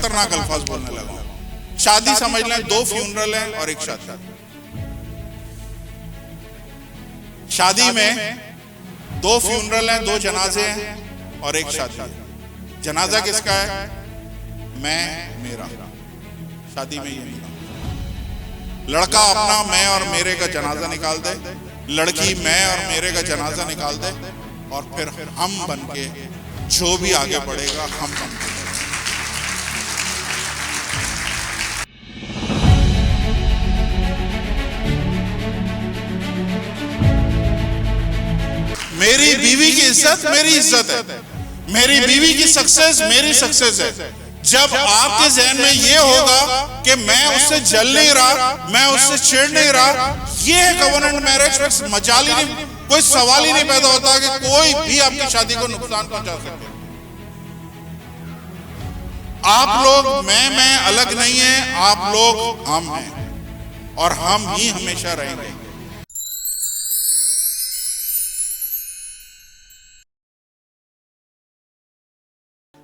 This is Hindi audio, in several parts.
खतरनाक अल्फाज बोलने लगा हूं। शादी समझ लें, 2 फ्यूनरल हैं और एक शादी। शादी में 2 फ्यूनरल हैं, 2 जनाजे हैं और एक शादी है। जनाजा किसका है? मैं, मेरा। शादी में ये नहीं, लड़का अपना मैं और मेरे का जनाजा निकाल दे, लड़की मैं और मेरे का जनाजा निकाल दे, और फिर हम बन के जो भी आगे बढ़ेगा हम बन के। मेरी बीवी की इज्जत मेरी इज्जत है, मेरी बीवी की सक्सेस मेरी सक्सेस है। जब आपके जहन में ये होगा कि मैं उससे जल नहीं रहा, मैं उससे चिढ़ नहीं रहा, ये है कवर्नेंट मैरिज। मजाल ही नहीं, कोई सवाल ही नहीं पैदा होता कि कोई भी आपकी शादी को नुकसान पहुंचा सके। आप लोग मैं अलग नहीं है, आप लोग हम हैं और हम ही हमेशा रहेंगे।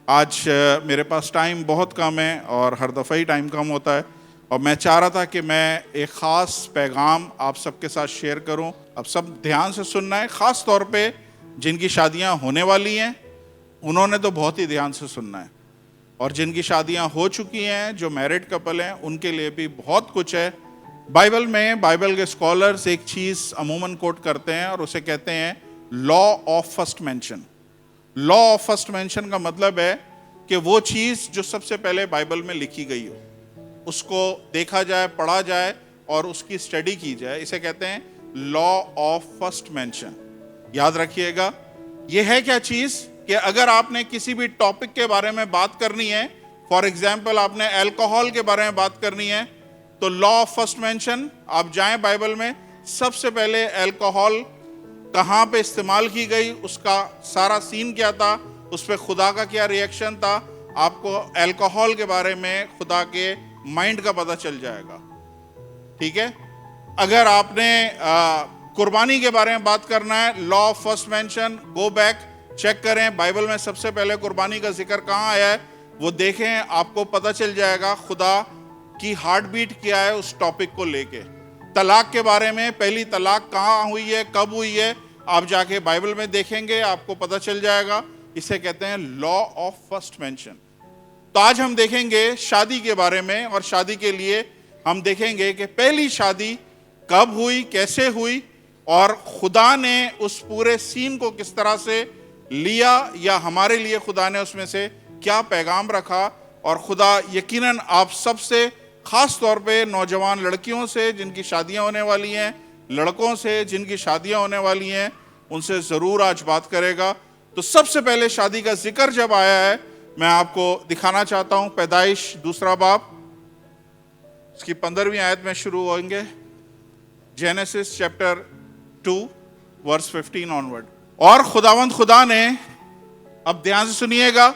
आज मेरे पास टाइम बहुत कम है और हर दफ़ा ही टाइम कम होता है, और मैं चाह रहा था कि मैं एक ख़ास पैगाम आप सबके साथ शेयर करूं। अब सब ध्यान से सुनना है, ख़ास तौर पे जिनकी शादियां होने वाली हैं उन्होंने तो बहुत ही ध्यान से सुनना है, और जिनकी शादियां हो चुकी हैं, जो मैरिड कपल हैं, उनके लिए भी बहुत कुछ है। बाइबल में बाइबल के स्कॉलर्स एक चीज़ अमूमन कोट करते हैं और उसे कहते हैं law of first mention. Law of first mention का मतलब है कि वो चीज़ जो सबसे पहले बाइबल में लिखी गई हो उसको देखा जाए, पढ़ा जाए और उसकी स्टडी की जाए, इसे कहते हैं लॉ ऑफ फर्स्ट मेंशन। याद रखिएगा, ये है क्या चीज़ कि अगर आपने किसी भी टॉपिक के बारे में बात करनी है, फॉर एग्जाम्पल आपने अल्कोहल के बारे में बात करनी है, तो लॉ ऑफ फर्स्ट मेंशन आप जाएं बाइबल में, सबसे पहले अल्कोहल कहाँ पे इस्तेमाल की गई, उसका सारा सीन क्या था, उस पर खुदा का क्या रिएक्शन था, आपको अल्कोहल के बारे में खुदा के माइंड का पता चल जाएगा। ठीक है। अगर आपने कुर्बानी के बारे में बात करना है, law of first mention, go back check करें बाइबल में सबसे पहले कुर्बानी का जिक्र कहाँ आया है, वो देखें, आपको पता चल जाएगा खुदा की हार्ट बीट क्या है उस टॉपिक को लेके। तलाक के बारे में, पहली तलाक कहाँ हुई है, कब हुई है, आप जाके बाइबल में देखेंगे, आपको पता चल जाएगा। इसे कहते हैं लॉ ऑफ फर्स्ट मेंशन। तो आज हम देखेंगे शादी के बारे में, और शादी के लिए हम देखेंगे कि पहली शादी कब हुई, कैसे हुई, और खुदा ने उस पूरे सीन को किस तरह से लिया, या हमारे लिए खुदा ने उसमें से क्या पैगाम रखा। और खुदा यकीनन आप सबसे, खास तौर पे नौजवान लड़कियों से जिनकी शादियां होने वाली हैं, लड़कों से जिनकी शादियां होने वाली हैं, उनसे ज़रूर आज बात करेगा। तो सबसे पहले शादी का जिक्र जब आया है, मैं आपको दिखाना चाहता हूं पैदाइश 2 बाब, इसकी 15वीं आयत में शुरू होंगे, जेनेसिस चैप्टर 2 वर्स 15 ऑनवर्ड। और खुदावंद खुदा ने, अब ध्यान से सुनिएगा,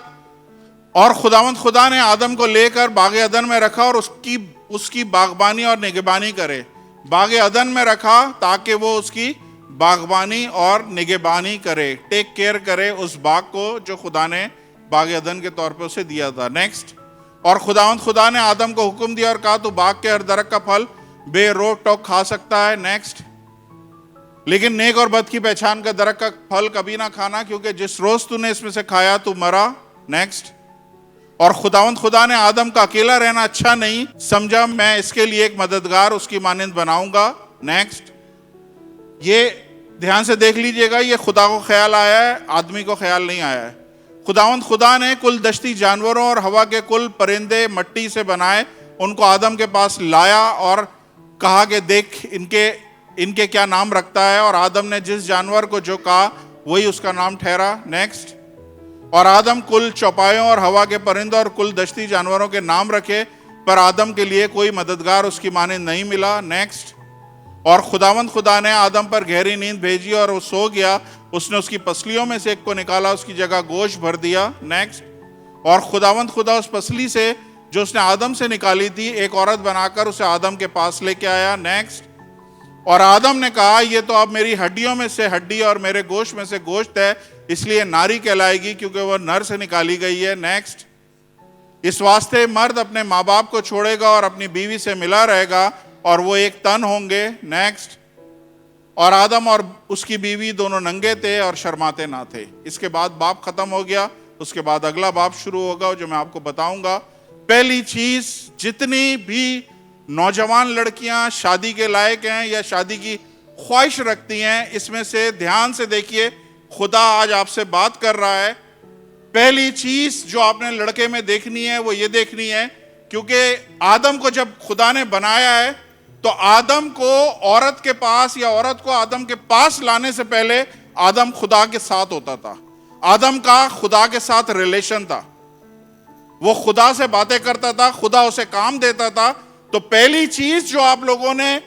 और खुदावंद खुदा ने आदम को लेकर बागे अदन में रखा और उसकी बागबानी और निगहबानी करे। बागे अदन में रखा ताकि वो उसकी बागबानी और निगहबानी करे, टेक केयर करे उस बाग को जो खुदा ने बागे अदन के तौर पे उसे दिया था। नेक्स्ट, और खुदावंद खुदा ने आदम को हुक्म दिया और कहा तू बाग के हर दरख्त का फल बेरोक टोक खा सकता है। नेक्स्ट, लेकिन नेक और बद की पहचान का दरख्त का फल कभी ना खाना, क्योंकि जिस रोज तूने इसमें से खाया तू मरा। नेक्स्ट, और खुदावंद खुदा ने आदम का अकेला रहना अच्छा नहीं समझा, मैं इसके लिए एक मददगार उसकी मानंद बनाऊंगा। नेक्स्ट, ये ध्यान से देख लीजिएगा, ये खुदा को ख्याल आया है, आदमी को ख्याल नहीं आया है। खुदावंद खुदा ने कुल दश्ती जानवरों और हवा के कुल परिंदे मट्टी से बनाए, उनको आदम के पास लाया और कहा कि देख इनके क्या नाम रखता है, और आदम ने जिस जानवर को जो कहा वही उसका नाम ठहरा। नेक्स्ट, और आदम कुल चौपायों और हवा के परिंदों और कुल दश्ती जानवरों के नाम रखे, पर आदम के लिए कोई मददगार उसकी मानंद नहीं मिला। नेक्स्ट, और खुदावंद खुदा ने आदम पर गहरी नींद भेजी और वो सो गया, उसने उसकी पसलियों में से एक को निकाला, उसकी जगह गोश्त भर दिया। नेक्स्ट, और खुदावंद खुदा उस पसली से जो उसने आदम से निकाली थी एक औरत बनाकर उसे आदम के पास लेके आया। नेक्स्ट, और आदम ने कहा ये तो अब मेरी हड्डियों में से हड्डी और मेरे गोश्त में से गोश्त है, इसलिए नारी कहलाएगी क्योंकि वह नर से निकाली गई है। नेक्स्ट, इस वास्ते मर्द अपने माँ बाप को छोड़ेगा और अपनी बीवी से मिला रहेगा और वो एक तन होंगे। नेक्स्ट, और आदम और उसकी बीवी दोनों नंगे थे और शर्माते ना थे। इसके बाद बाप खत्म हो गया, उसके बाद अगला बाप शुरू होगा जो मैं आपको बताऊंगा। पहली चीज, जितनी भी नौजवान लड़कियां शादी के लायक हैं या शादी की ख्वाहिश रखती हैं, इसमें से ध्यान से देखिए, खुदा आज आपसे बात कर रहा है। पहली चीज जो आपने लड़के में देखनी है वो ये देखनी है, क्योंकि आदम को जब खुदा ने बनाया है तो आदम को औरत के पास या औरत को आदम के पास लाने से पहले आदम खुदा के साथ होता था। आदम का खुदा के साथ रिलेशन था, वो खुदा से बातें करता था, खुदा उसे काम देता था। तो पहली चीज जो आप लोगों ने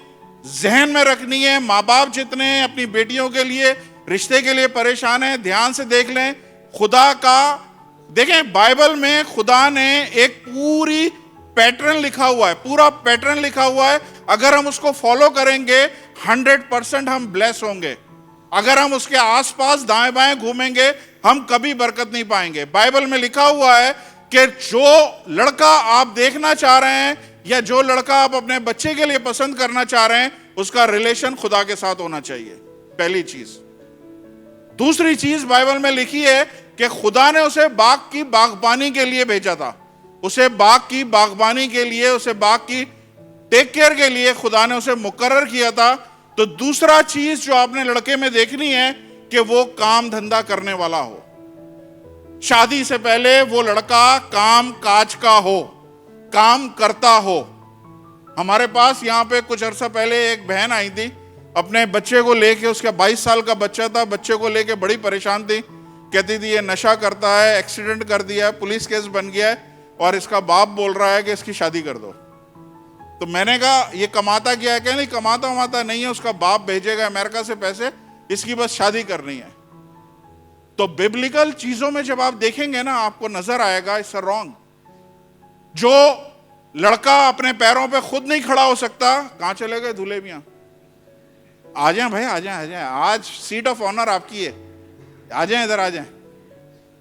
जहन में रखनी है, माँ बाप जितने अपनी बेटियों के लिए रिश्ते के लिए परेशान हैं, ध्यान से देख लें। खुदा का देखें, बाइबल में खुदा ने एक पूरी पैटर्न लिखा हुआ है, पूरा पैटर्न लिखा हुआ है। अगर हम उसको फॉलो करेंगे 100% हम ब्लेस होंगे। अगर हम उसके आसपास दाएं बाएं घूमेंगे हम कभी बरकत नहीं पाएंगे। बाइबल में लिखा हुआ है कि जो लड़का आप देखना चाह रहे हैं या जो लड़का आप अपने बच्चे के लिए पसंद करना चाह रहे हैं, उसका रिलेशन खुदा के साथ होना चाहिए, पहली चीज। दूसरी चीज बाइबल में लिखी है कि खुदा ने उसे बाग की बागबानी के लिए भेजा था, उसे बाग की बागबानी के लिए, उसे बाग की टेक केयर के लिए खुदा ने उसे मुकर्रर किया था। तो दूसरा चीज जो आपने लड़के में देखनी है कि वो काम धंधा करने वाला हो। शादी से पहले वो लड़का काम काज का हो, काम करता हो। हमारे पास यहाँ पे कुछ अर्सा पहले एक बहन आई थी, अपने बच्चे को लेके, उसका 22 साल का बच्चा था, बच्चे को लेके बड़ी परेशान थी। कहती थी ये नशा करता है, एक्सीडेंट कर दिया है, पुलिस केस बन गया है और इसका बाप बोल रहा है कि इसकी शादी कर दो। तो मैंने कहा ये कमाता क्या है? क्या नहीं कमाता वमाता नहीं है, उसका बाप भेजेगा अमेरिका से पैसे, इसकी बस शादी करनी है। तो बिब्लिकल चीजों में जब आप देखेंगे ना, आपको नजर आएगा इट्स रॉन्ग। जो लड़का अपने पैरों पे खुद नहीं खड़ा हो सकता, कहां चले गए दूल्हे मियां? आ जाए भाई, आ जाए, आ जाए, आज सीट ऑफ ऑनर आपकी है, आ जाए इधर, आ जाए।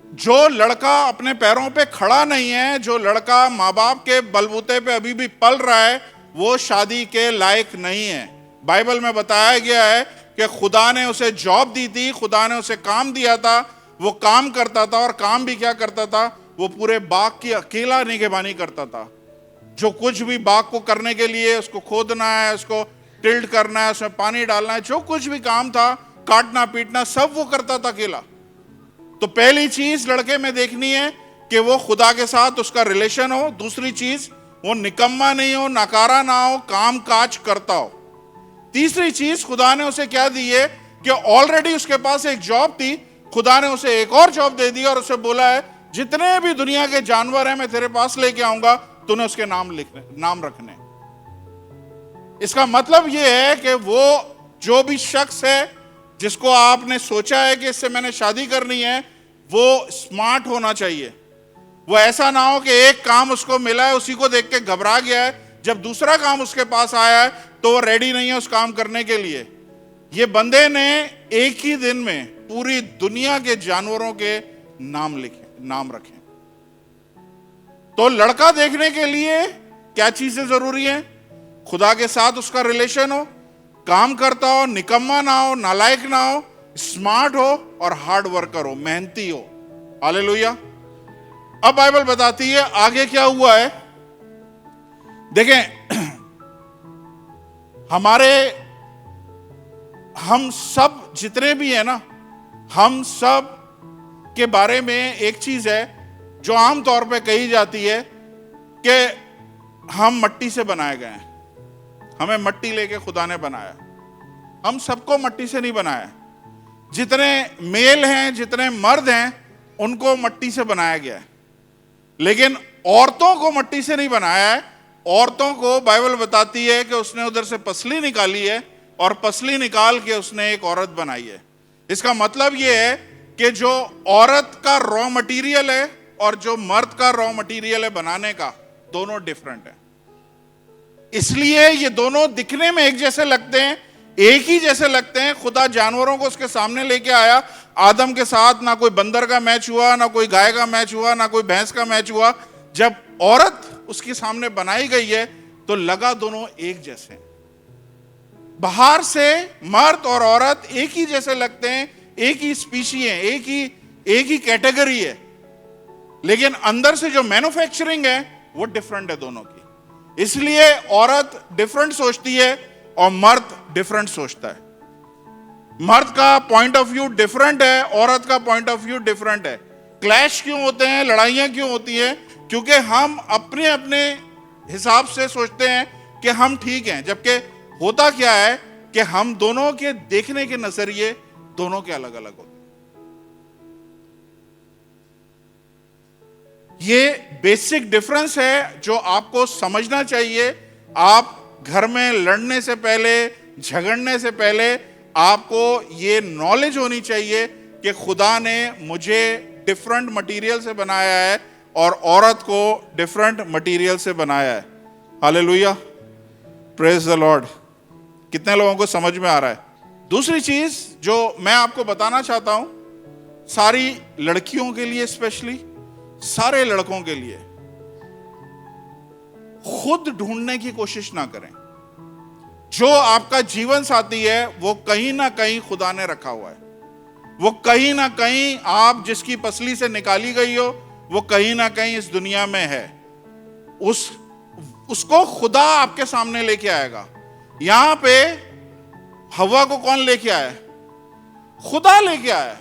जो लड़का अपने पैरों पे खड़ा नहीं है, जो लड़का माँ बाप के बलबूते पे अभी भी पल रहा है, वो शादी के लायक नहीं है। बाइबल में बताया गया है कि खुदा ने उसे जॉब दी थी, खुदा ने उसे काम दिया था, वो काम करता था। और काम भी क्या करता था? वो पूरे बाग की अकेला निगहबानी करता था। जो कुछ भी बाग को करने के लिए, उसको खोदना है, उसको टिल्ट करना है, उसमें पानी डालना है, जो कुछ भी काम था, काटना पीटना, सब वो करता था अकेला। तो पहली चीज लड़के में देखनी है कि वो खुदा के साथ उसका रिलेशन हो। दूसरी चीज, वो निकम्मा नहीं हो, नकारा ना हो, काम काज करता हो। तीसरी चीज खुदा ने उसे क्या दी है कि ऑलरेडी उसके पास एक जॉब थी, खुदा ने उसे एक और जॉब दे दी और उसे बोला है जितने भी दुनिया के जानवर हैं मैं तेरे पास लेके आऊंगा, तूने उसके नाम रखने। इसका मतलब यह है कि वो जो भी शख्स है जिसको आपने सोचा है कि इससे मैंने शादी करनी है, वो स्मार्ट होना चाहिए। वो ऐसा ना हो कि एक काम उसको मिला है, उसी को देख के घबरा गया है, जब दूसरा काम उसके पास आया है तो वो रेडी नहीं है उस काम करने के लिए। ये बंदे ने एक ही दिन में पूरी दुनिया के जानवरों के नाम रखे। तो लड़का देखने के लिए क्या चीजें जरूरी हैं? खुदा के साथ उसका रिलेशन हो, काम करता हो, निकम्मा ना हो, नालायक ना हो, स्मार्ट हो और हार्ड वर्कर हो, मेहनती हो। हालेलुया। अब बाइबल बताती है आगे क्या हुआ है। देखें, हम सब जितने भी हैं ना, हम सब के बारे में एक चीज है जो आम तौर पे कही जाती है कि हम मट्टी से बनाए गए हैं, हमें मट्टी लेके खुदा ने बनाया। हम सबको मट्टी से नहीं बनाया। जितने मेल हैं, जितने मर्द हैं, उनको मट्टी से बनाया गया है, लेकिन औरतों को मट्टी से नहीं बनाया है। औरतों को बाइबल बताती है कि उसने उधर से पसली निकाली है और पसली निकाल के उसने एक औरत बनाई है। इसका मतलब यह है कि जो औरत का रॉ मटेरियल है और जो मर्द का रॉ मटेरियल है बनाने का, दोनों डिफरेंट है। इसलिए ये दोनों दिखने में एक जैसे लगते हैं, एक ही जैसे लगते हैं। खुदा जानवरों को उसके सामने लेके आया, आदम के साथ ना कोई बंदर का मैच हुआ, ना कोई गाय का मैच हुआ, ना कोई भैंस का मैच हुआ। जब औरत उसके सामने बनाई गई है तो लगा दोनों एक जैसे हैं। बाहर से मर्द और औरत एक ही जैसे लगते हैं, एक ही स्पीशी है, एक ही कैटेगरी है, लेकिन अंदर से जो मैन्युफैक्चरिंग है वो डिफरेंट है दोनों की। इसलिए औरत डिफरेंट सोचती है और मर्द डिफरेंट सोचता है। मर्द का पॉइंट ऑफ व्यू डिफरेंट है, औरत का पॉइंट ऑफ व्यू डिफरेंट है। क्लैश क्यों होते हैं, लड़ाइयां क्यों होती हैं? क्योंकि हम अपने अपने हिसाब से सोचते हैं कि हम ठीक हैं, जबकि होता क्या है कि हम दोनों के देखने के नजरिए दोनों के अलग अलग होते हैं। ये बेसिक डिफरेंस है जो आपको समझना चाहिए। आप घर में लड़ने से पहले, झगड़ने से पहले आपको ये नॉलेज होनी चाहिए कि खुदा ने मुझे डिफरेंट मटेरियल से बनाया है और औरत को डिफरेंट मटेरियल से बनाया है। Hallelujah, praise the Lord. कितने लोगों को समझ में आ रहा है? दूसरी चीज जो मैं आपको बताना चाहता हूं, सारी लड़कियों के लिए, स्पेशली सारे लड़कों के लिए, खुद ढूंढने की कोशिश ना करें। जो आपका जीवन साथी है वो कहीं ना कहीं खुदा ने रखा हुआ है। वो कहीं ना कहीं, आप जिसकी पसली से निकाली गई हो, वो कहीं ना कहीं इस दुनिया में है। उसको खुदा आपके सामने लेके आएगा। यहां पे हवा को कौन लेके आया? खुदा लेके आया।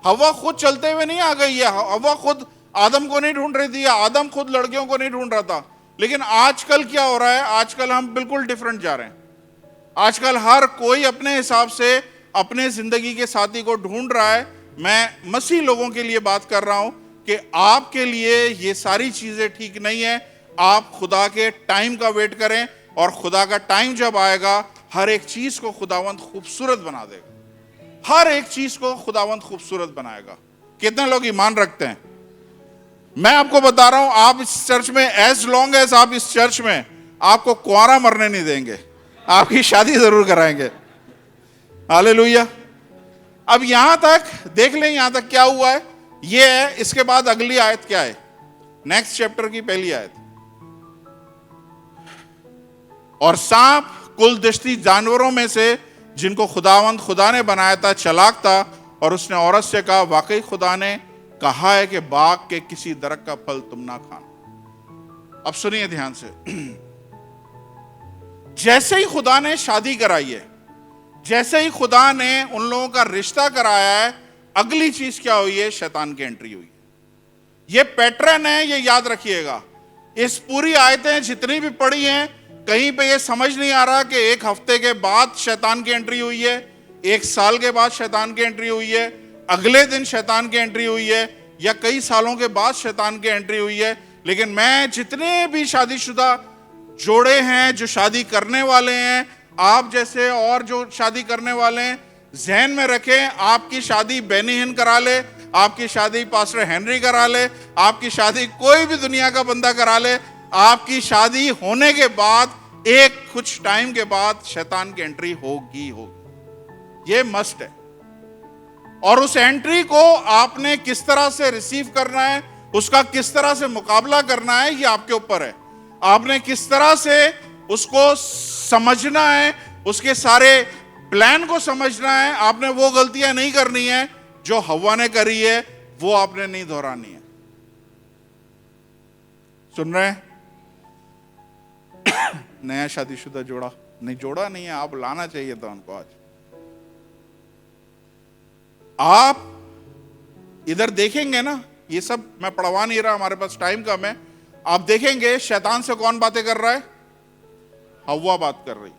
हवा खुद चलते हुए नहीं आ गई है। हवा खुद आदम को नहीं ढूंढ रही थी, आदम खुद लड़कियों को नहीं ढूंढ रहा था। लेकिन आजकल क्या हो रहा है? आजकल हम बिल्कुल डिफरेंट जा रहे हैं। आजकल हर कोई अपने हिसाब से अपने जिंदगी के साथी को ढूंढ रहा है। मैं मसीह लोगों के लिए बात कर रहा हूं कि आपके लिए ये सारी चीजें ठीक नहीं है। आप खुदा के टाइम का वेट करें और खुदा का टाइम जब आएगा, हर एक चीज को खुदावंत खूबसूरत बना देगा। हर एक चीज को खुदावंत खूबसूरत बनाएगा। कितने लोग ईमान रखते हैं? मैं आपको बता रहा हूं, आप इस चर्च में, एज लॉन्ग एज आप इस चर्च में, आपको कुंवारा मरने नहीं देंगे, आपकी शादी जरूर कराएंगे। हालेलुया। अब यहां तक देख लें, यहां तक क्या हुआ है ये है। इसके बाद अगली आयत क्या है? नेक्स्ट चैप्टर की पहली आयत। और सांप कुल दृष्टि जानवरों में से जिनको खुदावंद खुदा ने बनाया था चालाक था, और उसने औरत से कहा, वाकई खुदा ने कहा है कि बाग के किसी दरख्त का फल तुम ना खाना। अब सुनिए ध्यान से। जैसे ही खुदा ने शादी कराई है, जैसे ही खुदा ने उन लोगों का रिश्ता कराया है, अगली चीज क्या हुई है? शैतान की एंट्री हुई है। ये पैटर्न है, ये याद रखिएगा। इस पूरी आयतें जितनी भी पढ़ी हैं, कहीं पे ये समझ नहीं आ रहा कि एक हफ्ते के बाद शैतान की एंट्री हुई है, एक साल के बाद शैतान की एंट्री हुई है, अगले दिन शैतान की एंट्री हुई है, या कई सालों के बाद शैतान की एंट्री हुई है। लेकिन मैं जितने भी शादीशुदा जोड़े हैं, जो शादी करने वाले हैं, आप जैसे और जो शादी करने वाले हैं, जहन में रखें, आपकी शादी बेनी हिन करा ले, आपकी शादी पास्टर हेनरी करा ले, आपकी शादी कोई भी दुनिया का बंदा करा ले, आपकी शादी होने के बाद एक कुछ टाइम के बाद शैतान की एंट्री होगी। ये मस्ट है। और उस एंट्री को आपने किस तरह से रिसीव करना है, उसका किस तरह से मुकाबला करना है, ये आपके ऊपर है। आपने किस तरह से उसको समझना है, उसके सारे प्लान को समझना है। आपने वो गलतियां नहीं करनी है जो हव्वा ने करी है, वो आपने नहीं दोहरानी है। सुन रहे हैं? नया शादीशुदा जोड़ा नहीं है, आप लाना चाहिए था उनको आज। आप इधर देखेंगे ना, ये सब मैं पढ़वा नहीं रहा, हमारे पास टाइम कम है। आप देखेंगे शैतान से कौन बातें कर रहा है? हव्वा बात कर रही।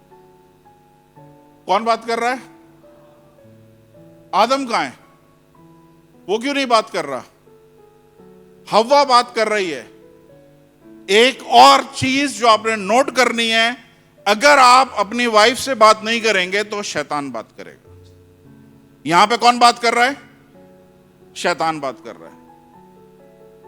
कौन बात कर रहा है? आदम कहां है? वो क्यों नहीं बात कर रहा? हव्वा बात कर रही है। एक और चीज जो आपने नोट करनी है, अगर आप अपनी वाइफ से बात नहीं करेंगे तो शैतान बात करेगा। यहां पे कौन बात कर रहा है? शैतान बात कर रहा है।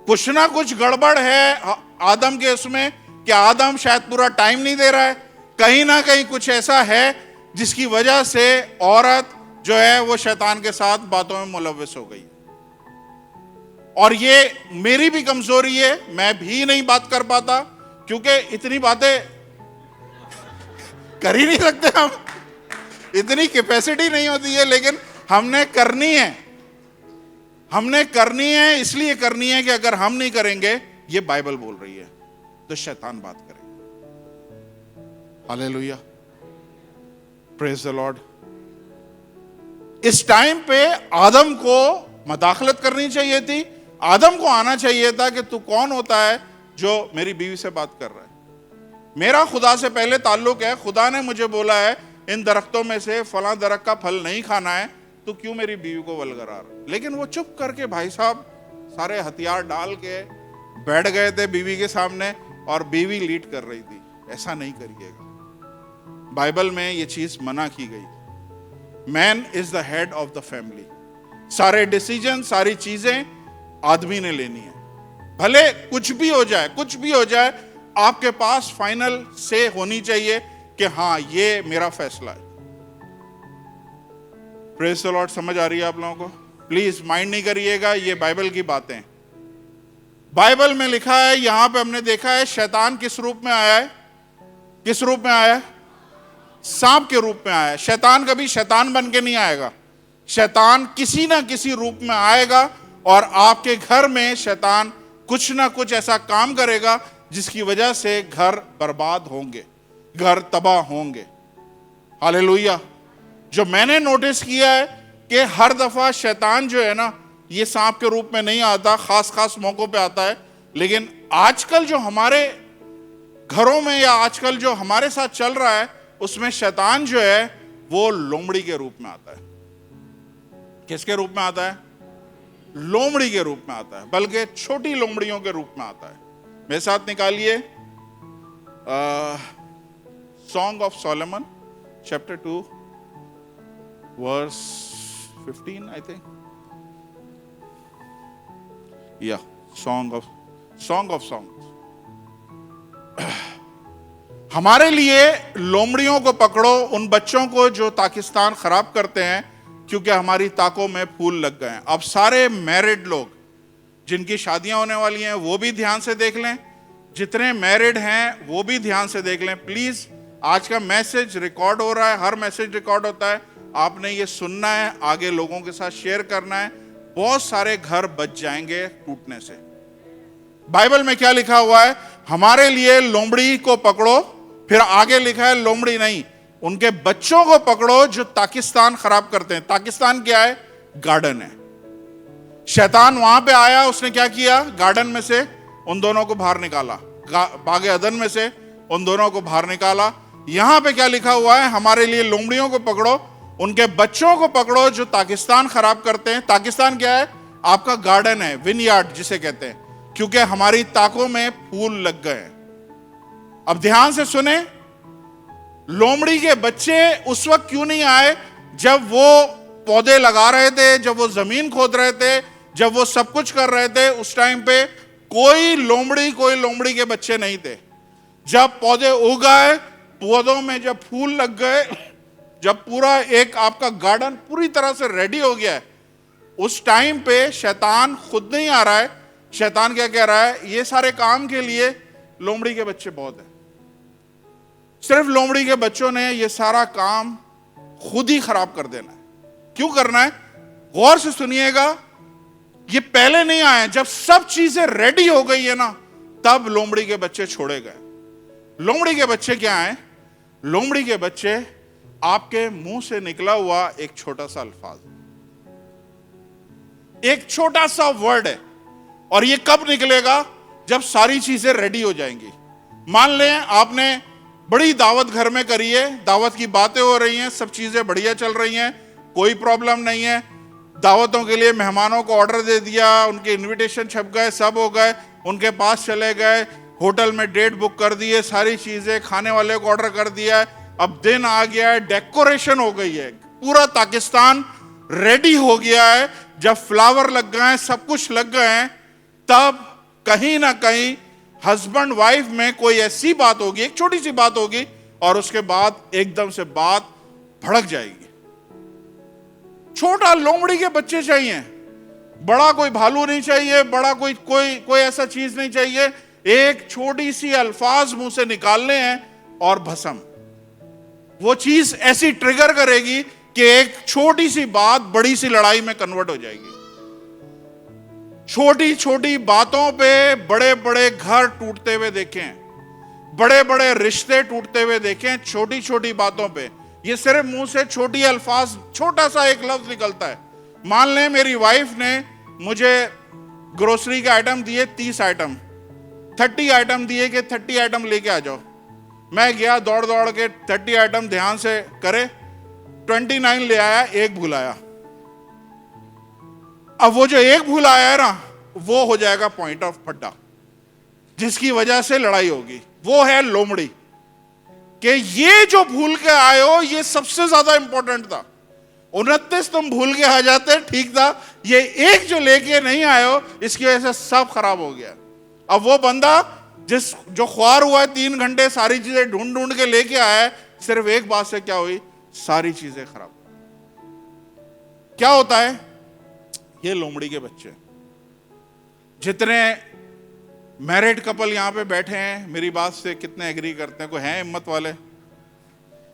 कुछ ना कुछ गड़बड़ है आदम के उसमें, कि आदम शायद पूरा टाइम नहीं दे रहा है। कहीं ना कहीं कुछ ऐसा है जिसकी वजह से औरत जो है वो शैतान के साथ बातों में मुलव्विस हो गई। और ये मेरी भी कमजोरी है, मैं भी नहीं बात कर पाता, क्योंकि इतनी बातें कर ही नहीं सकते हम, इतनी कैपेसिटी नहीं होती है, लेकिन हमने करनी है। हमने करनी है, इसलिए करनी है कि अगर हम नहीं करेंगे, ये बाइबल बोल रही है, तो शैतान बात करेगा। Hallelujah, praise the Lord. इस टाइम पे आदम को मदाखलत करनी चाहिए थी, आदम को आना चाहिए था कि तू कौन होता है जो मेरी बीवी से बात कर रहा है। मेरा खुदा से पहले ताल्लुक है, खुदा ने मुझे बोला है इन दरख्तों में से फलां दरख्त का फल नहीं खाना है, तो क्यों मेरी बीवी को वलगरा रहा। लेकिन वो चुप करके भाई साहब सारे हथियार डाल के बैठ गए थे बीवी के सामने, और बीवी लीड कर रही थी। ऐसा नहीं करिएगा, बाइबल में ये चीज मना की गई। Man is the head of the family, सारे डिसीजन, सारी चीजें आदमी ने लेनी है। भले कुछ भी हो जाए, कुछ भी हो जाए, आपके पास फाइनल से होनी चाहिए कि हाँ ये मेरा फैसला है। Praise the Lord. समझ आ रही है आप लोगों को? प्लीज माइंड नहीं करिएगा, ये बाइबल की बातें। बाइबल में लिखा है, यहां पे हमने देखा है शैतान किस रूप में आया है, किस रूप में आया है? सांप के रूप में आया है। शैतान कभी शैतान बन के नहीं आएगा, शैतान किसी ना किसी रूप में आएगा, और आपके घर में शैतान कुछ ना कुछ ऐसा काम करेगा जिसकी वजह से घर बर्बाद होंगे, घर तबाह होंगे। हालेलुया। जो मैंने नोटिस किया है कि हर दफा शैतान जो है ना, ये सांप के रूप में नहीं आता, खास खास मौकों पे आता है। लेकिन आजकल जो हमारे घरों में या आजकल जो हमारे साथ चल रहा है, उसमें शैतान जो है वो लोमड़ी के रूप में आता है। किसके रूप में आता है? लोमड़ी के रूप में आता है, बल्कि छोटी लोमड़ियों के रूप में आता है। मेरे साथ निकालिए song of Solomon chapter 2 verse 15 I think, या सॉन्ग ऑफ सॉन्ग्स। हमारे लिए लोमड़ियों को पकड़ो, उन बच्चों को जो पाकिस्तान खराब करते हैं, क्योंकि हमारी ताकों में फूल लग गए हैं। अब सारे मैरिड लोग जिनकी शादियां होने वाली हैं वो भी ध्यान से देख लें, जितने मैरिड हैं वो भी ध्यान से देख लें प्लीज। आज का मैसेज रिकॉर्ड हो रहा है, हर मैसेज रिकॉर्ड होता है, आपने ये सुनना है, आगे लोगों के साथ शेयर करना है। बहुत सारे घर बच जाएंगे टूटने से। बाइबल में क्या लिखा हुआ है? हमारे लिए लोमड़ी को पकड़ो, फिर आगे लिखा है लोमड़ी नहीं, उनके बच्चों को पकड़ो जो पाकिस्तान खराब करते हैं। पाकिस्तान क्या है? गार्डन है। शैतान वहां पे आया, उसने क्या किया? गार्डन में से उन दोनों को बाहर निकाला, बागे अदन में से उन दोनों को बाहर निकाला। यहां पे क्या लिखा हुआ है? हमारे लिए लोमड़ियों को पकड़ो, उनके बच्चों को पकड़ो जो पाकिस्तान खराब करते हैं। पाकिस्तान क्या है? आपका गार्डन है, विनयार्ड जिसे कहते हैं, क्योंकि हमारी ताकों में फूल लग गए हैं। अब ध्यान से सुने, लोमड़ी के बच्चे उस वक्त क्यों नहीं आए जब वो पौधे लगा रहे थे, जब वो जमीन खोद रहे थे, जब वो सब कुछ कर रहे थे? उस टाइम पे कोई लोमड़ी के बच्चे नहीं थे। जब पौधे उग गए, पौधों में जब फूल लग गए, जब पूरा एक आपका गार्डन पूरी तरह से रेडी हो गया है, उस टाइम पे शैतान खुद नहीं आ रहा है। शैतान क्या कह रहा है? ये सारे काम के लिए लोमड़ी के बच्चे बहुत हैं। सिर्फ लोमड़ी के बच्चों ने ये सारा काम खुद ही खराब कर देना है। क्यों करना है? गौर से सुनिएगा, ये पहले नहीं आए, जब सब चीजें रेडी हो गई है ना, तब लोमड़ी के बच्चे छोड़े गए। लोमड़ी के बच्चे क्या हैं? लोमड़ी के बच्चे आपके मुंह से निकला हुआ एक छोटा सा अल्फाज, एक छोटा सा वर्ड है, और ये कब निकलेगा? जब सारी चीजें रेडी हो जाएंगी। मान लें आपने बड़ी दावत घर में करी है, दावत की बातें हो रही हैं, सब चीजें बढ़िया चल रही हैं, कोई प्रॉब्लम नहीं है। दावतों के लिए मेहमानों को ऑर्डर दे दिया, उनके इनविटेशन छप गए, सब हो गए, उनके पास चले गए, होटल में डेट बुक कर दिए, सारी चीजें, खाने वाले को ऑर्डर कर दिया है। अब दिन आ गया है, डेकोरेशन हो गई है, पूरा पाकिस्तान रेडी हो गया है। जब फ्लावर लग गए हैं, सब कुछ लग गए हैं, तब कहीं ना कहीं हस्बैंड वाइफ में कोई ऐसी बात होगी, एक छोटी सी बात होगी, और उसके बाद एकदम से बात भड़क जाएगी। छोटा लोमड़ी के बच्चे चाहिए, बड़ा कोई भालू नहीं चाहिए, बड़ा कोई कोई कोई ऐसा चीज नहीं चाहिए। एक छोटी सी अल्फाज मुंह से निकालने हैं और भस्म। वो चीज ऐसी ट्रिगर करेगी कि एक छोटी सी बात बड़ी सी लड़ाई में कन्वर्ट हो जाएगी। छोटी छोटी बातों पे बड़े बड़े घर टूटते हुए देखें, बड़े बड़े रिश्ते टूटते हुए देखें, छोटी छोटी बातों पे। ये सिर्फ मुंह से छोटी अल्फाज, छोटा सा एक लफ्ज निकलता है। मान लें मेरी वाइफ ने मुझे ग्रोसरी के आइटम दिए 30 आइटम, 30 आइटम दिए कि 30 आइटम लेके आ जाओ। मैं गया दौड़ दौड़ के 30 आइटम ध्यान से करे, 29 ले आया, एक भूल आया। अब वो जो एक भूल आया है ना, वो हो जाएगा पॉइंट ऑफ फड्डा, जिसकी वजह से लड़ाई होगी। वो है लोमड़ी, कि ये जो भूल के आए हो ये सबसे ज्यादा इंपॉर्टेंट था। 29 तुम भूल के आ जाते, ठीक था, ये एक जो लेके नहीं आए हो इसकी वजह से सब खराब हो गया। अब वो बंदा जो ख्वार हुआ है 3 घंटे सारी चीजें ढूंढ ढूंढ के लेके आया है, सिर्फ एक बात से क्या हुई, सारी चीजें खराब। क्या होता है, ये लोमड़ी के बच्चे। जितने मैरिड कपल यहां पे बैठे हैं, मेरी बात से कितने एग्री करते हैं? कोई हैं हिम्मत वाले?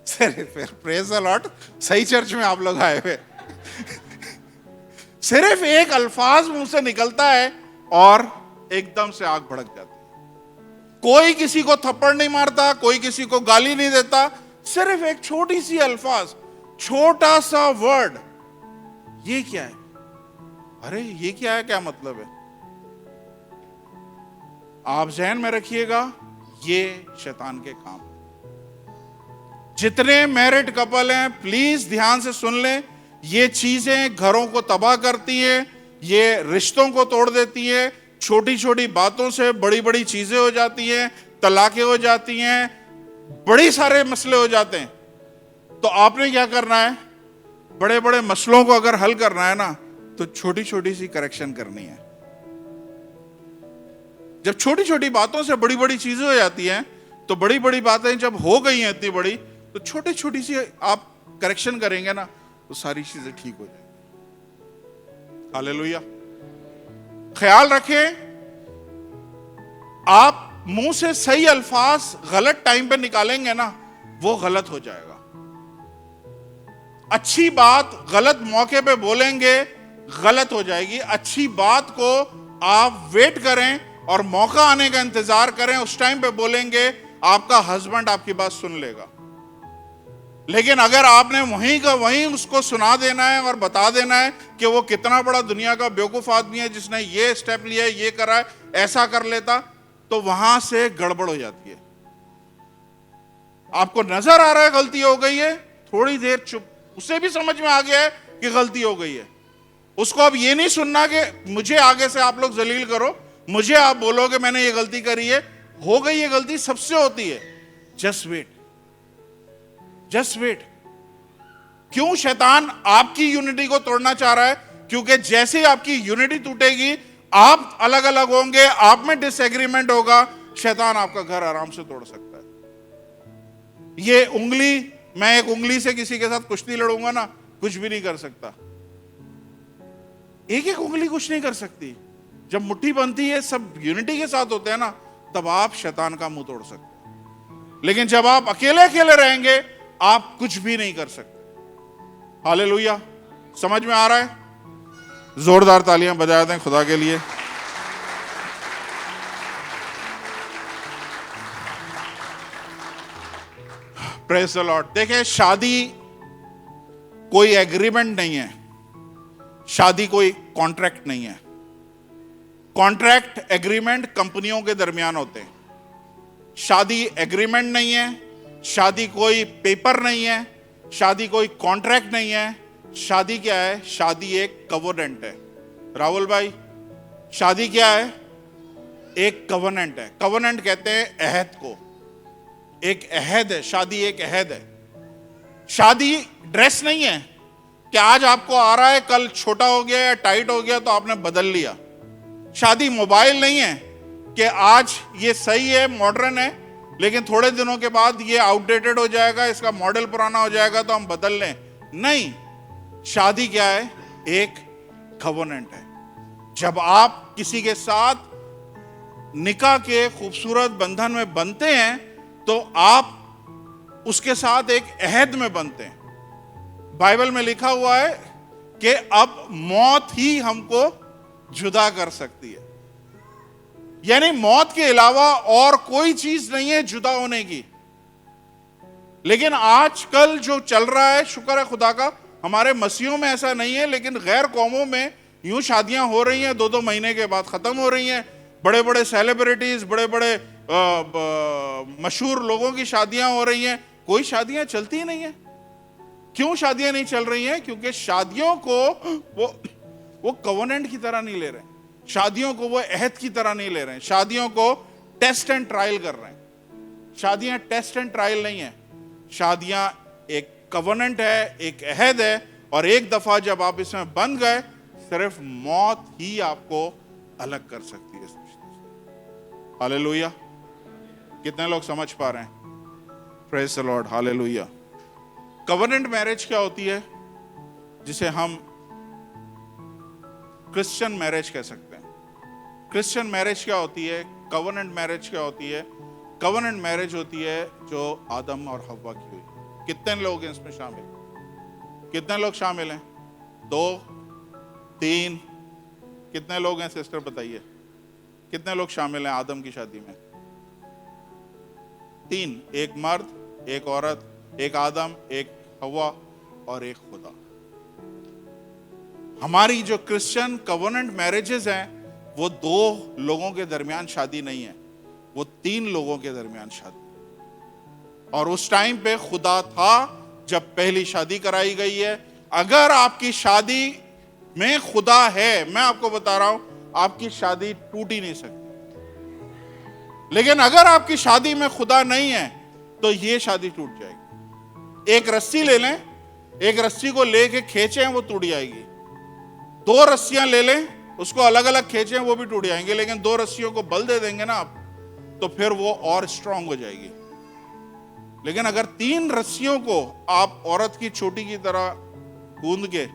प्रेज द लॉर्ड, सही चर्च में आप लोग आए हुए। सिर्फ एक अल्फाज मुंह से निकलता है और एकदम से आग भड़क जाती है। कोई किसी को थप्पड़ नहीं मारता, कोई किसी को गाली नहीं देता, सिर्फ एक छोटी सी अल्फाज, छोटा सा वर्ड। ये क्या है? अरे ये क्या है, क्या मतलब है? आप ज़हन में रखिएगा, ये शैतान के काम। जितने मैरिड कपल हैं प्लीज ध्यान से सुन लें, ये चीजें घरों को तबाह करती हैं, ये रिश्तों को तोड़ देती है। छोटी छोटी बातों से बड़ी बड़ी चीजें हो जाती हैं, तलाकें हो जाती हैं, बड़े सारे मसले हो जाते हैं। तो आपने क्या करना है, बड़े बड़े मसलों को अगर हल करना है ना, तो छोटी छोटी सी करेक्शन करनी है। जब छोटी छोटी बातों से बड़ी बड़ी चीजें हो जाती हैं, तो बड़ी बड़ी बातें जब हो गई हैं इतनी बड़ी, तो छोटी छोटी सी आप करेक्शन करेंगे ना, तो सारी चीजें ठीक हो जाएंगी। हालेलुया। ख्याल रखें, आप मुंह से सही अल्फाज गलत टाइम पे निकालेंगे ना, वो गलत हो जाएगा। अच्छी बात गलत मौके पे बोलेंगे, गलत हो जाएगी। अच्छी बात को आप वेट करें और मौका आने का इंतजार करें, उस टाइम पे बोलेंगे, आपका हस्बैंड आपकी बात सुन लेगा। लेकिन अगर आपने वहीं का वहीं उसको सुना देना है और बता देना है कि वो कितना बड़ा दुनिया का बेवकूफ आदमी है, जिसने ये स्टेप लिया है, ये करा है, ऐसा कर लेता, तो वहां से गड़बड़ हो जाती है। आपको नजर आ रहा है गलती हो गई है, थोड़ी देर चुप, उसे भी समझ में आ गया है कि गलती हो गई है। उसको अब ये नहीं सुनना कि मुझे आगे से आप लोग जलील करो, मुझे आप बोलो कि मैंने ये गलती करी है। हो गई ये गलती, सबसे होती है। Just wait, just wait. क्यों शैतान आपकी यूनिटी को तोड़ना चाह रहा है? क्योंकि जैसे ही आपकी यूनिटी टूटेगी, आप अलग अलग होंगे, आप में डिसएग्रीमेंट होगा, शैतान आपका घर आराम से तोड़ सकता है। ये उंगली, मैं एक उंगली से किसी के साथ कुश्ती लड़ूंगा ना, कुछ भी नहीं कर सकता। एक एक उंगली कुछ नहीं कर सकती। जब मुट्ठी बनती है, सब यूनिटी के साथ होते हैं ना, तब आप शैतान का मुंह तोड़ सकते हैं। लेकिन जब आप अकेले अकेले रहेंगे, आप कुछ भी नहीं कर सकते। हालेलुया। समझ में आ रहा है? जोरदार तालियां बजा दें खुदा के लिए। Praise the Lord. देखें, शादी कोई एग्रीमेंट नहीं है, शादी कोई कॉन्ट्रैक्ट नहीं है। कॉन्ट्रैक्ट एग्रीमेंट कंपनियों के दरमियान होते हैं, शादी एग्रीमेंट नहीं है, शादी कोई पेपर नहीं है, शादी कोई कॉन्ट्रैक्ट नहीं है। शादी क्या है? शादी एक कवनेंट है। राहुल भाई, शादी क्या है? एक कवनेंट है। कवनेंट कहते हैं अहद को, एक अहद है। शादी एक अहद है। शादी ड्रेस नहीं है कि आज आपको आ रहा है, कल छोटा हो गया या टाइट हो गया तो आपने बदल लिया। शादी मोबाइल नहीं है कि आज ये सही है, मॉडर्न है, लेकिन थोड़े दिनों के बाद ये आउटडेटेड हो जाएगा, इसका मॉडल पुराना हो जाएगा तो हम बदल लें। नहीं, शादी क्या है? एक कवनेंट है। जब आप किसी के साथ निकाह के खूबसूरत बंधन में बनते हैं तो आप उसके साथ एक अहद में बनते हैं। बाइबल में लिखा हुआ है कि अब मौत ही हमको जुदा कर सकती है, यानी मौत के अलावा और कोई चीज नहीं है जुदा होने की। लेकिन आजकल जो चल रहा है, शुक्र है खुदा का, हमारे मसीहों में ऐसा नहीं है, लेकिन गैर कौमों में यूं शादियां हो रही हैं, 2-2 महीने के बाद खत्म हो रही हैं। बड़े बड़े सेलिब्रिटीज, बड़े बड़े मशहूर लोगों की शादियां हो रही हैं, कोई शादियां चलती ही नहीं है। क्यों शादियां नहीं चल रही हैं? क्योंकि शादियों को वो कवनेंट की तरह नहीं ले रहे हैं, शादियों को वो अहद की तरह नहीं ले रहे हैं, शादियों को टेस्ट एंड ट्रायल कर रहे हैं। शादियां टेस्ट एंड ट्रायल नहीं है, शादियां एक कवनेंट है, एक अहद है, और एक दफा जब आप इसमें बंध गए, सिर्फ मौत ही आपको अलग कर सकती है। हालेलुया। कितने लोग समझ पा रहे हैं? Praise the Lord, hallelujah. Covenant marriage क्या होती है, जिसे हम क्रिश्चियन मैरिज कह सकते हैं। क्रिश्चियन मैरिज क्या होती है? कवनेंट मैरिज क्या होती है? कवनेंट मैरिज होती है जो आदम और हव्वा की हुई। कितने लोग हैं इसमें शामिल? कितने लोग शामिल हैं? 2, 3? कितने लोग हैं सिस्टर, बताइए कितने लोग शामिल हैं आदम की शादी में? 3, एक मर्द, एक औरत, एक आदम, एक हव्वा और एक खुदा। हमारी जो क्रिश्चियन कवनेंट मैरिजेस हैं वो 2 लोगों के दरमियान शादी नहीं है, वो 3 लोगों के दरमियान शादी। और उस टाइम पे खुदा था जब पहली शादी कराई गई है। अगर आपकी शादी में खुदा है, मैं आपको बता रहा हूं, आपकी शादी टूट ही नहीं सकती। लेकिन अगर आपकी शादी में खुदा नहीं है तो ये शादी टूट जाएगी। एक रस्सी ले लें, एक रस्सी को लेके खींचें, वो टूट जाएगी। 2 रस्सियां ले लें, उसको अलग अलग खींचें, वो भी टूट जाएंगे। लेकिन 2 रस्सियों को बल दे देंगे ना आप, तो फिर वो और स्ट्रांग हो जाएगी। लेकिन अगर 3 रस्सियों को आप औरत की चोटी की तरह गूंद के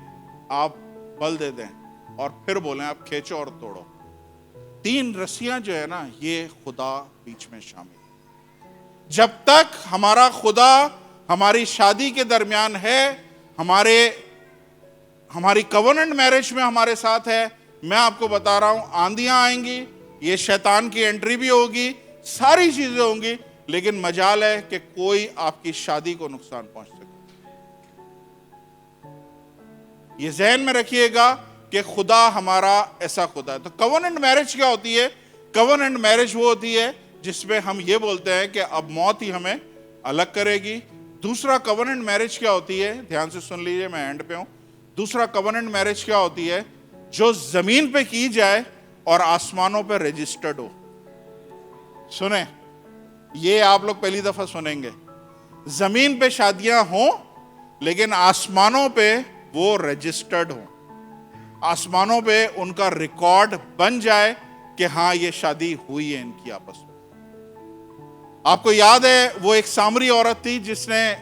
आप बल दे दें और फिर बोलें आप खींचो और तोड़ो, 3 रस्सियां जो है ना, ये खुदा बीच में शामिल है। जब तक हमारा खुदा हमारी शादी के दरमियान है, हमारी कवनेंट मैरिज में हमारे साथ है, मैं आपको बता रहा हूं, आंधियां आएंगी, ये शैतान की एंट्री भी होगी, सारी चीजें होंगी, लेकिन मजाल है कि कोई आपकी शादी को नुकसान पहुंच सके। ये ज़हन में रखिएगा कि खुदा हमारा ऐसा खुदा है। तो कवनेंट मैरिज क्या होती है? कवनेंट मैरिज वो होती है जिसमें हम ये बोलते हैं कि अब मौत ही हमें अलग करेगी। दूसरा कवनेंट मैरिज क्या होती है? ध्यान से सुन लीजिए, मैं एंड पे हूं। दूसरा कवनेंट मैरिज क्या होती है? जो जमीन पे की जाए और आसमानों पे रजिस्टर्ड हो। सुने, ये आप लोग पहली दफा सुनेंगे। जमीन पे शादियां हो लेकिन आसमानों पे वो रजिस्टर्ड हो, आसमानों पे उनका रिकॉर्ड बन जाए कि हां ये शादी हुई है इनकी आपस में। आपको याद है वो एक सामरी औरत थी जिसने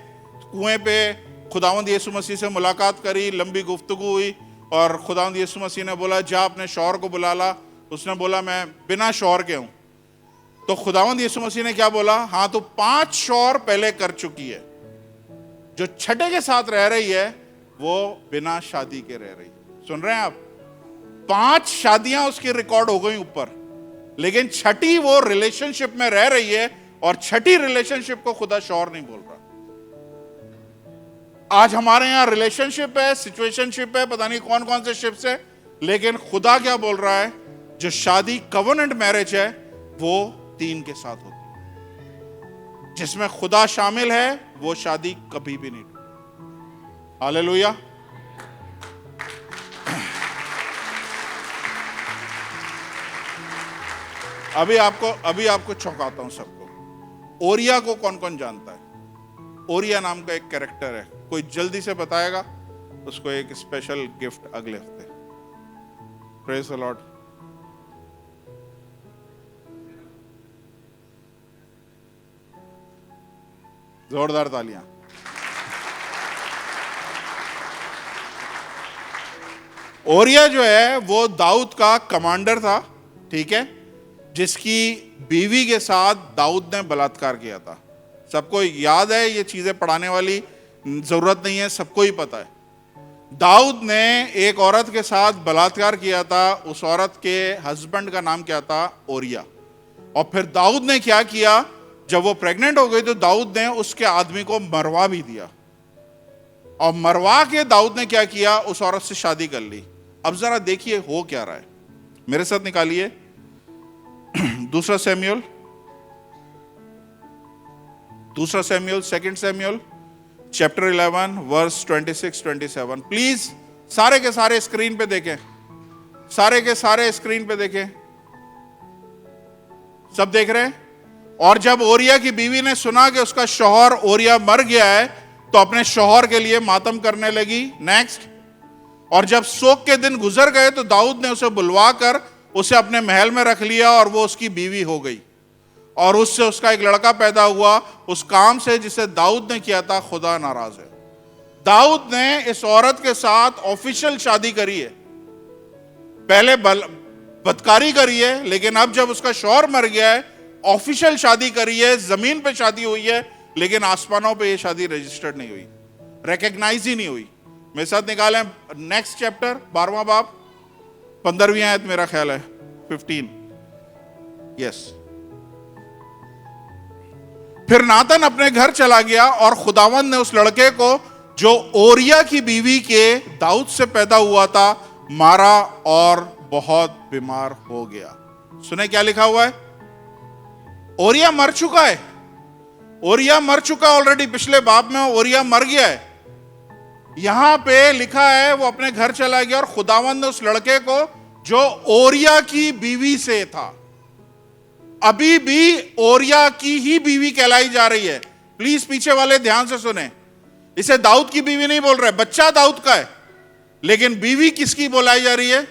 कुएं पे खुदावंद यीशु मसीह से मुलाकात करी, लंबी गुफ्तगू हुई और खुदावंद यीशु मसीह ने बोला जा अपने शौहर को बुला ला। उसने बोला मैं बिना शौहर के हूं। तो खुदावंद यीशु मसीह ने क्या बोला? हां तो 5 शौहर पहले कर चुकी है, जो छठे के साथ रह रही है वो बिना शादी के रह रही है। सुन रहे हैं आप? 5 शादियां उसकी रिकॉर्ड हो गई ऊपर, लेकिन छठी वो रिलेशनशिप में रह रही है, और छठी रिलेशनशिप को खुदा शौहर नहीं बोल रहा। आज हमारे यहां रिलेशनशिप है, सिचुएशनशिप है, पता नहीं कौन कौन से शिप्स है, लेकिन खुदा क्या बोल रहा है? जो शादी कवनेंट मैरिज है वो 3 के साथ होती है। जिसमें खुदा शामिल है वो शादी कभी भी नहीं टूटेगी। हालेलुया। अभी आपको चौंकाता हूं सबको। ओरिया को कौन कौन जानता है? ओरिया नाम का एक कैरेक्टर है, कोई जल्दी से बताएगा? उसको एक स्पेशल गिफ्ट अगले हफ्ते। Praise the Lord. जोरदार तालियां। ओरिया जो है वो दाऊद का कमांडर था, ठीक है, जिसकी बीवी के साथ दाऊद ने बलात्कार किया था। सबको याद है, ये चीजें पढ़ाने वाली जरूरत नहीं है, सबको ही पता है। दाऊद ने एक औरत के साथ बलात्कार किया था, उस औरत के हस्बैंड का नाम क्या था? ओरिया। और फिर दाऊद ने क्या किया, जब वो प्रेग्नेंट हो गई तो दाऊद ने उसके आदमी को मरवा भी दिया, और मरवा के दाऊद ने क्या किया, उस औरत से शादी कर ली। अब जरा देखिए हो क्या रहा है, मेरे साथ निकालिए दूसरा Samuel, second Samuel chapter 11 verse 26-27। Please सारे के सारे स्क्रीन पे देखें, सारे के सारे स्क्रीन पे देखें। सब देख रहे हैं? और जब ओरिया की बीवी ने सुना कि उसका शौहर ओरिया मर गया है, तो अपने शौहर के लिए मातम करने लगी। नेक्स्ट, और जब शोक के दिन गुजर गए तो दाऊद ने उसे बुलवा कर उसे अपने महल में रख लिया, और वो उसकी बीवी हो गई, और उससे उसका एक लड़का पैदा हुआ। उस काम से जिसे दाऊद ने किया था खुदा नाराज है। दाऊद ने इस औरत के साथ ऑफिशियल शादी करी है, पहले बदकारी करी है, लेकिन अब जब उसका शौहर मर गया है, ऑफिशियल शादी करी है, जमीन पे शादी हुई है, लेकिन आसमानों पे ये शादी रजिस्टर्ड नहीं हुई, रिकॉग्नाइज ही नहीं हुई। मेरे साथ निकालें नेक्स्ट चैप्टर 12वां बाब 15वीं आयत, मेरा ख्याल है 15। यस। फिर नातन अपने घर चला गया, और खुदावंद ने उस लड़के को जो ओरिया की बीवी के दाऊद से पैदा हुआ था मारा, और बहुत बीमार हो गया। सुने क्या लिखा हुआ है? ओरिया मर चुका है, ओरिया मर चुका ऑलरेडी, पिछले बाब में ओरिया मर गया है। यहां पे लिखा है वो अपने घर चला गया, और खुदावंद ने उस लड़के को जो ओरिया की बीवी से था, अभी भी ओरिया की ही बीवी कहलाई जा रही है। प्लीज पीछे वाले ध्यान से सुने, इसे दाऊद की बीवी नहीं बोल रहे, बच्चा दाऊद का है, लेकिन बीवी किसकी बुलाई जा रही है?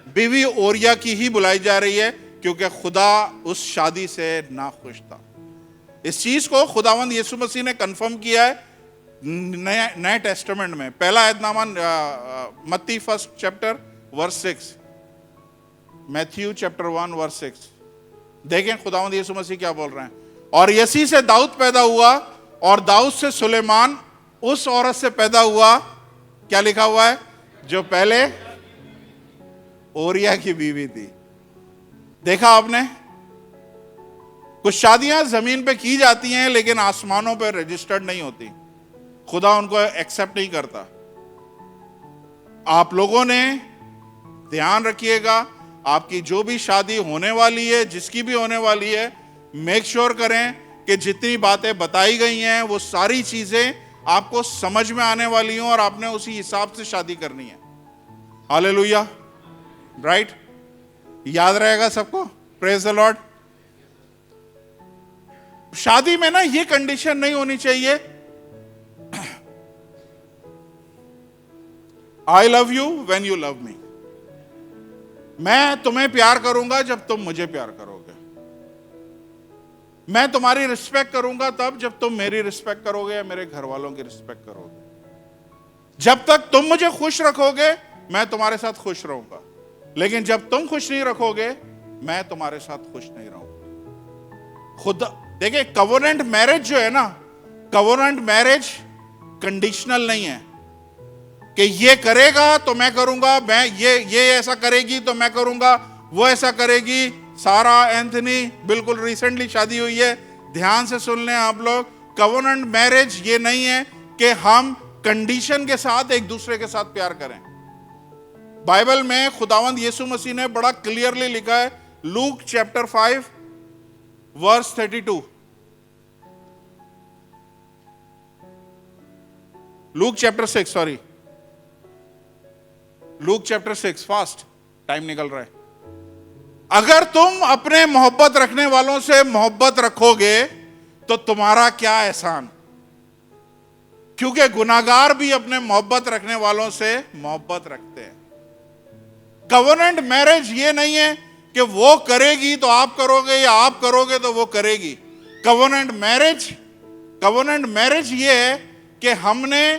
बीवी ओरिया की ही बुलाई जा रही है, क्योंकि खुदा उस शादी से नाखुश था। इस चीज को खुदावंद यीशु मसीह ने कंफर्म किया है नए टेस्टामेंट में। पहला ऐतनामा मत्ती 1 chapter verse 6, Matthew chapter 1 verse 6। देखें खुदावंद यीशु मसीह क्या बोल रहे हैं। और यसी से दाऊद पैदा हुआ, और दाऊद से सुलेमान उस औरत से पैदा हुआ, क्या लिखा हुआ है, जो पहले ओरिया की बीवी थी। देखा आपने, कुछ शादियां जमीन पे की जाती हैं, लेकिन आसमानों पे रजिस्टर्ड नहीं होती, खुदा उनको एक्सेप्ट नहीं करता। आप लोगों ने ध्यान रखिएगा, आपकी जो भी शादी होने वाली है, जिसकी भी होने वाली है, मेक श्योर करें कि जितनी बातें बताई गई हैं वो सारी चीजें आपको समझ में आने वाली हों, और आपने उसी हिसाब से शादी करनी है। Hallelujah, right? याद रहेगा सबको? Praise the Lord. शादी में ना ये कंडीशन नहीं होनी चाहिए, I love you when you love me. मैं तुम्हें प्यार करूंगा जब तुम मुझे प्यार करोगे। मैं तुम्हारी रिस्पेक्ट करूंगा तब जब तुम मेरी रिस्पेक्ट करोगे, या मेरे घर वालों की रिस्पेक्ट करोगे। जब तक तुम मुझे खुश रखोगे, मैं तुम्हारे साथ खुश रहूंगा, लेकिन जब तुम खुश नहीं रखोगे, मैं तुम्हारे साथ खुश नहीं रहूंगा। खुद देखिए, कवोनेंट मैरिज जो है ना, कवोनेंट मैरिज कंडीशनल नहीं है कि ये करेगा तो मैं करूंगा, मैं ये ऐसा करेगी तो मैं करूंगा, वो ऐसा करेगी। सारा एंथनी बिल्कुल रिसेंटली शादी हुई है, ध्यान से सुन लें आप लोग। कवोनेंट मैरिज ये नहीं है कि हम कंडीशन के साथ एक दूसरे के साथ प्यार करें। बाइबल में खुदावंद यीशु मसीह ने बड़ा क्लियरली लिखा है, Luke chapter 5 verse 32। Luke chapter 6, sorry, Luke chapter 6, fast, time निकल रहा है। अगर तुम अपने मोहब्बत रखने वालों से मोहब्बत रखोगे तो तुम्हारा क्या एहसान, क्योंकि गुनाहगार भी अपने मोहब्बत रखने वालों से मोहब्बत रखते हैं। कवोनेंट मैरिज ये नहीं है कि वो करेगी तो आप करोगे, या आप करोगे तो वो करेगी। कवोनेंट मैरिज ये है कि हमने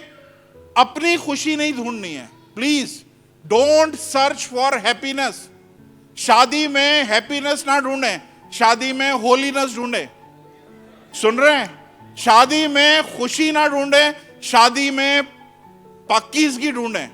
अपनी खुशी नहीं ढूंढनी है। Please don't search for happiness. शादी में हैप्पीनेस ना ढूंढें, शादी में होलीनेस ढूंढें। सुन रहे हैं? शादी में खुशी ना ढूंढें, शादी में पाकीज़गी ढूंढें।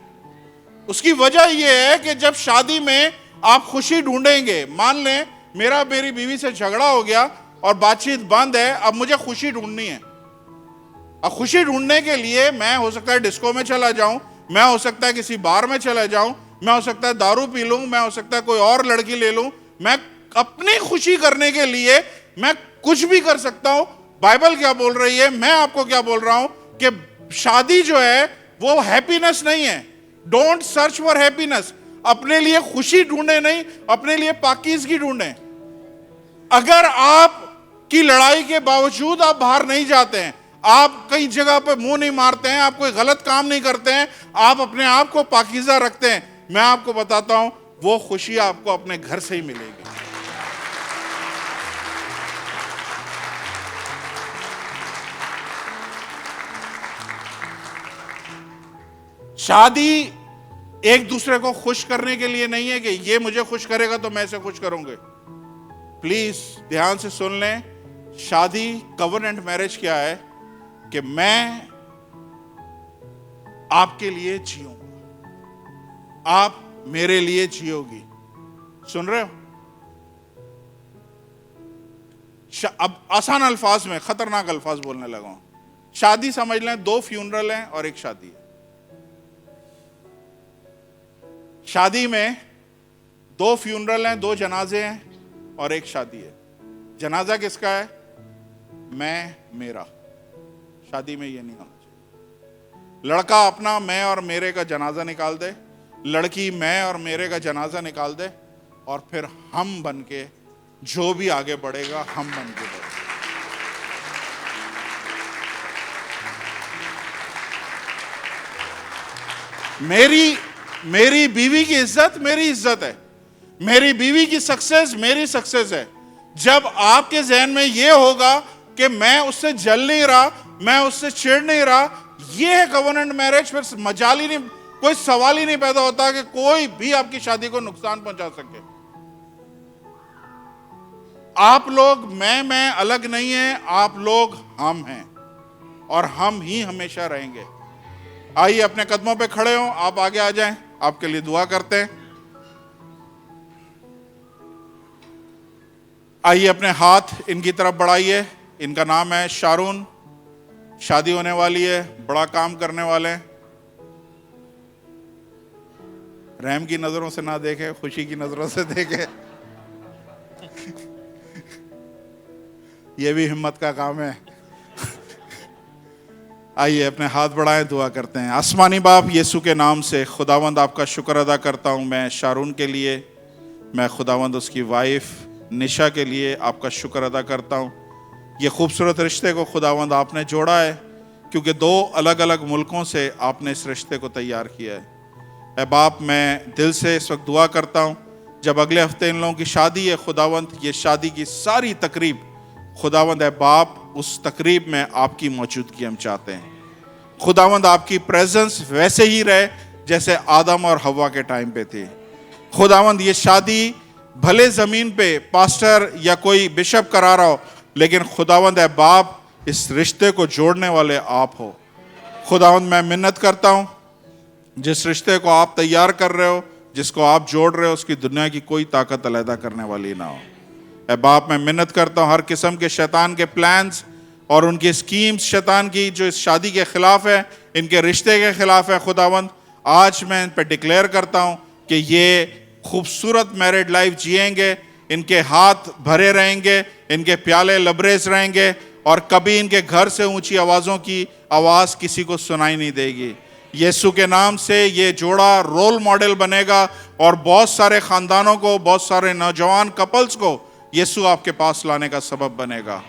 उसकी वजह यह है कि जब शादी में आप खुशी ढूंढेंगे, मान लें मेरी बीवी से झगड़ा हो गया और बातचीत बंद है, अब मुझे खुशी ढूंढनी है। अब खुशी ढूंढने के लिए मैं हो सकता है डिस्को में चला जाऊं, मैं हो सकता है किसी बार में चला जाऊं, मैं हो सकता है दारू पी लूं, मैं हो सकता है कोई और लड़की ले लूं। मैं अपनी खुशी करने के लिए मैं कुछ भी कर सकता हूं। बाइबल क्या बोल रही है, मैं आपको क्या बोल रहा हूं कि शादी जो है वो हैप्पीनेस नहीं है। Don't search for happiness. अपने लिए खुशी ढूंढे नहीं, अपने लिए पाकीज़गी ढूंढे। अगर आप की लड़ाई के बावजूद आप बाहर नहीं जाते हैं, आप कई जगह पे मुंह नहीं मारते हैं, आप कोई गलत काम नहीं करते हैं, आप अपने आप को पाकीज़ा रखते हैं, मैं आपको बताता हूं वो खुशी आपको अपने घर से ही मिलेगी। शादी एक दूसरे को खुश करने के लिए नहीं है कि ये मुझे खुश करेगा तो मैं इसे खुश करूंगा। प्लीज ध्यान से सुन लें, शादी कवर्नेंट मैरिज क्या है कि मैं आपके लिए जीऊंगा, आप मेरे लिए जियोगी। सुन रहे हो? अब आसान अल्फाज में खतरनाक अल्फाज बोलने लगा हूं। शादी समझ लें, 2 फ्यूनरल हैं और एक शादी है। शादी में 2 फ्यूनरल हैं, 2 जनाजे हैं और एक शादी है। जनाजा किसका है? मैं, मेरा। शादी में ये नहीं होना चाहिए। लड़का अपना मैं और मेरे का जनाजा निकाल दे, लड़की मैं और मेरे का जनाजा निकाल दे, और फिर हम बन के जो भी आगे बढ़ेगा हम बन के बढ़े। मेरी बीवी की इज्जत मेरी इज्जत है, मेरी बीवी की सक्सेस मेरी सक्सेस है। जब आपके जहन में यह होगा कि मैं उससे जल नहीं रहा, मैं उससे चिढ़ नहीं रहा, यह है कवर्नेंट मैरिज, फिर मजाल ही नहीं, कोई सवाल ही नहीं पैदा होता कि कोई भी आपकी शादी को नुकसान पहुंचा सके। आप लोग मैं अलग नहीं है, आप लोग हम हैं और हम ही हमेशा रहेंगे। आइए अपने कदमों पे खड़े हो, आप आगे आ जाएं, आपके लिए दुआ करते हैं। आइए अपने हाथ इनकी तरफ बढ़ाइए। इनका नाम है शारून, शादी होने वाली है, बड़ा काम करने वाले हैं। रहम की नजरों से ना देखे, खुशी की नजरों से देखे। यह भी हिम्मत का काम है। आइए अपने हाथ बढ़ाएं, दुआ करते हैं। आसमानी बाप, यीशु के नाम से खुदावंद आपका शुक्र अदा करता हूं मैं शारून के लिए, मैं खुदावंद उसकी वाइफ निशा के लिए आपका शुक्र अदा करता हूं। ये खूबसूरत रिश्ते को खुदावंद आपने जोड़ा है, क्योंकि 2 अलग अलग मुल्कों से आपने इस रिश्ते को तैयार किया है। ऐ बाप, मैं दिल से इस वक्त दुआ करता हूं, जब अगले हफ्ते इन लोगों की शादी है खुदावंद, ये शादी की सारी तकरीब खुदावंद है बाप, उस तकरीब में आपकी मौजूदगी हम चाहते हैं। खुदावंद आपकी प्रेजेंस वैसे ही रहे जैसे आदम और हवा के टाइम पे थी। खुदावंद ये शादी भले जमीन पे पास्टर या कोई बिशप करा रहा हो, लेकिन खुदावंद है बाप, इस रिश्ते को जोड़ने वाले आप हो। खुदावंद मैं मिन्नत करता हूं, जिस रिश्ते को आप तैयार कर रहे हो, जिसको आप जोड़ रहे हो, उसकी दुनिया की कोई ताकत अलहदा करने वाली ना हो। ऐ बाप, मैं मिन्नत करता हूं हर किस्म के शैतान के प्लान्स और उनकी स्कीम्स शैतान की जो इस शादी के खिलाफ है, इनके रिश्ते के खिलाफ है, खुदावंद आज मैं इन पर डिक्लेयर करता हूं कि ये खूबसूरत मैरिड लाइफ जिएंगे, इनके हाथ भरे रहेंगे, इनके प्याले लबरेज रहेंगे और कभी इनके घर से ऊंची आवाज़ों की आवाज़ किसी को सुनाई नहीं देगी। यीशु के नाम से ये जोड़ा रोल मॉडल बनेगा और बहुत सारे ख़ानदानों को, बहुत सारे नौजवान कपल्स को यीशु आपके पास लाने का सबब बनेगा।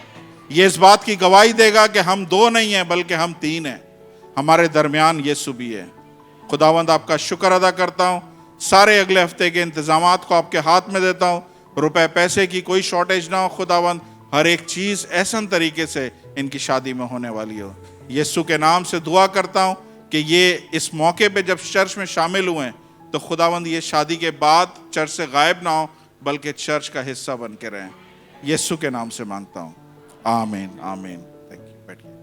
ये इस बात की गवाही देगा कि हम 2 नहीं हैं बल्कि हम 3 हैं, हमारे दरमियान यीशु भी है। खुदावंद आपका शुक्र अदा करता हूँ, सारे अगले हफ्ते के इंतजामात को आपके हाथ में देता हूँ। रुपए पैसे की कोई शॉर्टेज ना हो खुदावंद, हर एक चीज़ ऐसा तरीके से इनकी शादी में होने वाली हो। यीशु के नाम से दुआ करता हूँ कि ये इस मौके पे जब चर्च में शामिल हुए हैं, तो खुदावंद ये शादी के बाद चर्च से गायब ना हो, बल्कि चर्च का हिस्सा बन के रहें। यीशु के नाम से मांगता हूँ, आमीन आमीन। थैंक यू, बैठिए।